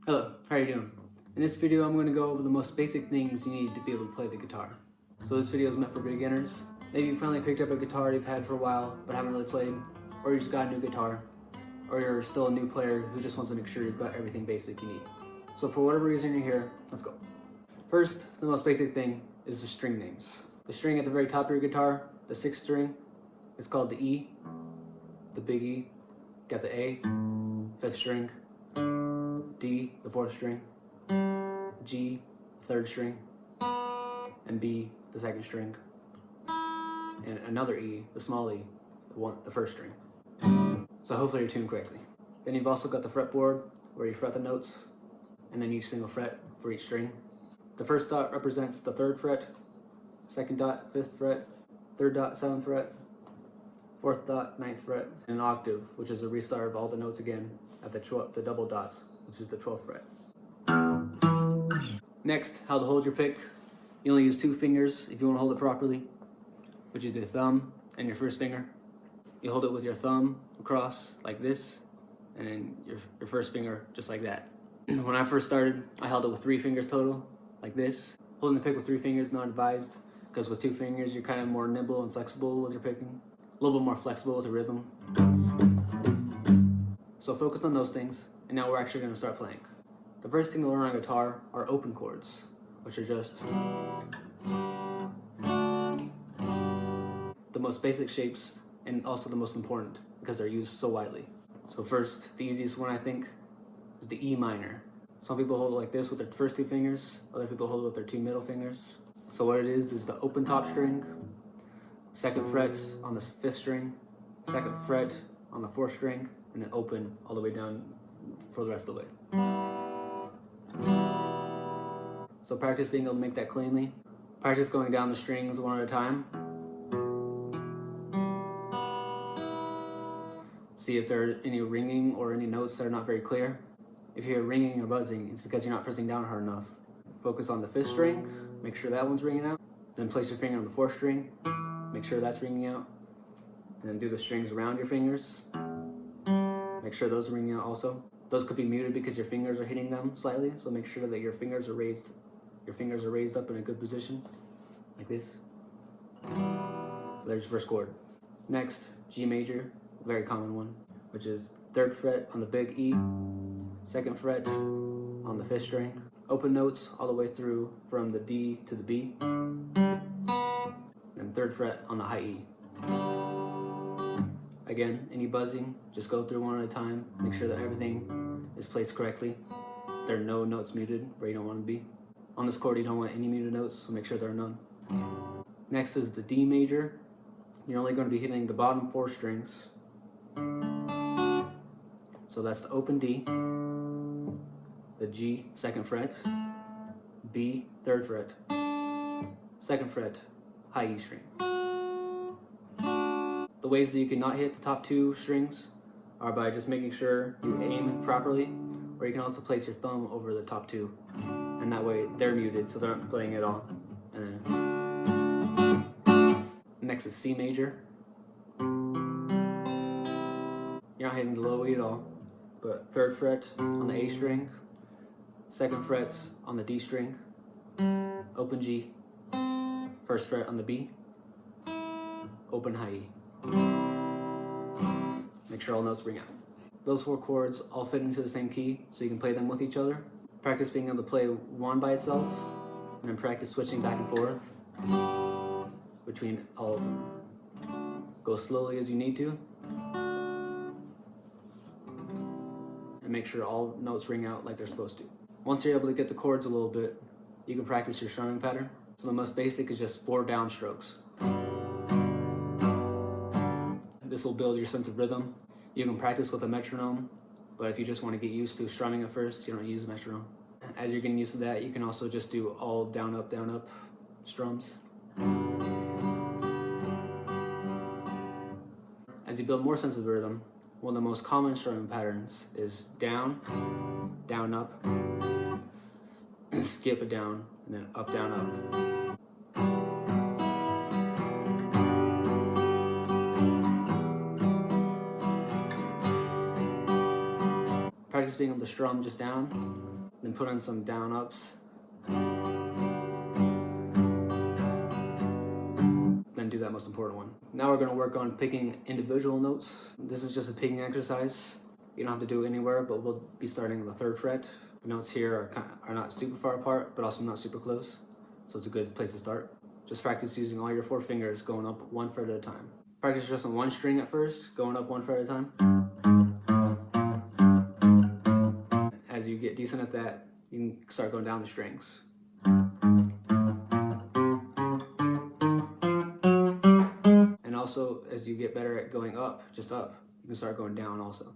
Hello, how are you doing? In this video I'm going to go over the most basic things you need to be able to play the guitar. So this video is meant for beginners. Maybe you finally picked up a guitar you've had for a while but haven't really played, or you just got a new guitar, or you're still a new player who just wants to make sure you've got everything basic you need. So for whatever reason you're here, let's go. First, the most basic thing is the string names. The string at the very top of your guitar, the 6th string, is called the E, the big E. Got the A, 5th string, D, the 4th string, G, the 3rd string, and B, the 2nd string, and another E, the small E, the 1st string. So hopefully you're tuned correctly. Then you've also got the fretboard, where you fret the notes, and then each single fret for each string. The first dot represents the 3rd fret, 2nd dot, 5th fret, 3rd dot, 7th fret, 4th dot, 9th fret, and an octave, which is a restart of all the notes again at the double dots, which is the 12th fret. Next, how to hold your pick. You only use 2 fingers if you want to hold it properly, which is your thumb and your first finger. You hold it with your thumb across like this, and your first finger just like that. When I first started, I held it with 3 fingers total, like this. Holding the pick with 3 fingers, not advised, because with 2 fingers you're kind of more nimble and flexible with your picking. A little bit more flexible with the rhythm. So focus on those things, and now we're actually going to start playing. The first thing to learn on guitar are open chords, which are just the most basic shapes and also the most important because they're used so widely. So first, the easiest one I think is the E minor. Some people hold it like this with their first 2 fingers, other people hold it with their 2 middle fingers. So what it is the open top string, 2nd frets on the 5th string, 2nd fret on the 4th string, and then open all the way down for the rest of the way. So practice being able to make that cleanly. Practice going down the strings one at a time. See if there are any ringing or any notes that are not very clear. If you hear ringing or buzzing, it's because you're not pressing down hard enough. Focus on the 5th string, make sure that one's ringing out. Then place your finger on the 4th string, make sure that's ringing out. And then do the strings around your fingers. Make sure those are ringing out also. Those could be muted because your fingers are hitting them slightly, so make sure that your fingers are raised up in a good position, like this. So there's your first chord. Next, G major, a very common one, which is 3rd fret on the big E, 2nd fret on the 5th string. Open notes all the way through from the D to the B, and 3rd fret on the high E. Again, any buzzing, just go through one at a time. Make sure that everything is placed correctly. There are no notes muted where you don't want to be. On this chord, you don't want any muted notes, so make sure there are none. Next is the D major. You're only going to be hitting the bottom 4 strings. So that's the open D, the G, 2nd fret, B, 3rd fret, 2nd fret, high E string. The ways that you cannot hit the top 2 strings are by just making sure you aim properly, or you can also place your thumb over the top 2, and that way they're muted so they're not playing at all. And then next is C major. You're not hitting the low E at all, but 3rd fret on the A string, 2nd frets on the D string, open G, 1st fret on the B, open high E. Make sure all notes ring out. Those 4 chords all fit into the same key, so you can play them with each other. Practice being able to play one by itself, and then practice switching back and forth between all of them. Go slowly as you need to, and make sure all notes ring out like they're supposed to. Once you're able to get the chords a little bit, you can practice your strumming pattern. So the most basic is just 4 downstrokes. This will build your sense of rhythm. You can practice with a metronome, but if you just want to get used to strumming at first, you don't use a metronome. As you're getting used to that, you can also just do all down, up strums. As you build more sense of rhythm, one of the most common strumming patterns is down, down, up, skip a down, and then up, down, up. Practice being able to strum just down, then put on some down ups, then do that most important one. Now we're going to work on picking individual notes. This is just a picking exercise. You don't have to do it anywhere, but we'll be starting on the 3rd fret. The notes here are not super far apart, but also not super close, so it's a good place to start. Just practice using all your 4 fingers, going up 1 fret at a time. Practice just on 1 string at first, going up 1 fret at a time. As you get decent at that, you can start going down the strings. And also, as you get better at going up, just up, you can start going down also.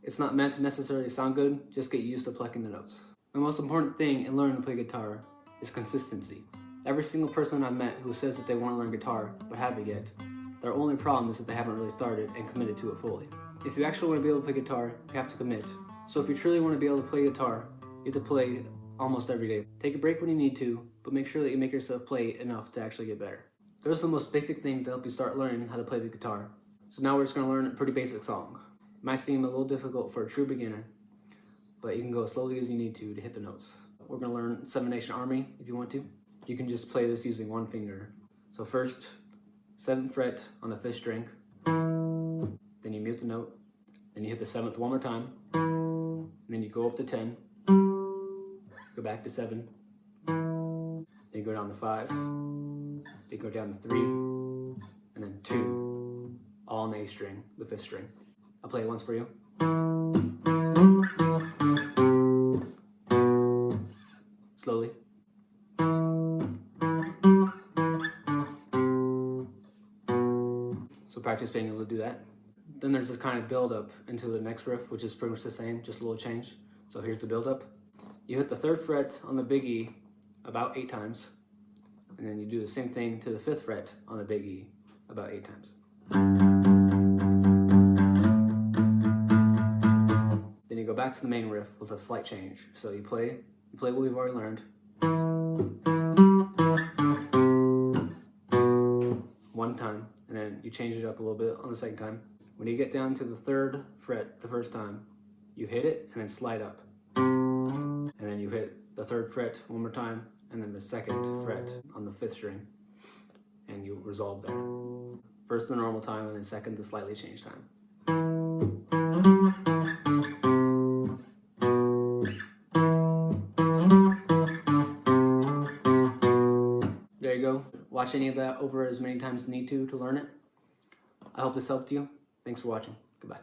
It's not meant to necessarily sound good, just get used to plucking the notes. The most important thing in learning to play guitar is consistency. Every single person I've met who says that they want to learn guitar but haven't yet, their only problem is that they haven't really started and committed to it fully. If you actually want to be able to play guitar, you have to commit. So if you truly want to be able to play guitar, you have to play almost every day. Take a break when you need to, but make sure that you make yourself play enough to actually get better. Those are the most basic things that help you start learning how to play the guitar. So now we're just going to learn a pretty basic song. It might seem a little difficult for a true beginner, but you can go as slowly as you need to hit the notes. We're going to learn 7 Nation Army if you want to. You can just play this using 1 finger. So first, 7th fret on the 5th string, then you mute the note, then you hit the 7th one more time, and then you go up to 10, go back to 7, then you go down to 5, then you go down to 3, and then 2, all on the A string, the 5th string. I'll play it once for you. Slowly. So practice being able to do that. Then there's this kind of build up into the next riff, which is pretty much the same, just a little change. So here's the build up. You hit the 3rd fret on the big E about 8 times, and then you do the same thing to the 5th fret on the big E about 8 times. Then you go back to the main riff with a slight change. So you play what we've already learned. 1 time, and then you change it up a little bit on the 2nd time. When you get down to the 3rd fret the 1st time, you hit it and then slide up. And then you hit the 3rd fret one more time, and then the 2nd fret on the 5th string, and you resolve there. First the normal time, and then 2nd the slightly changed time. There you go. Watch any of that over as many times as you need to learn it. I hope this helped you. Thanks for watching. Goodbye.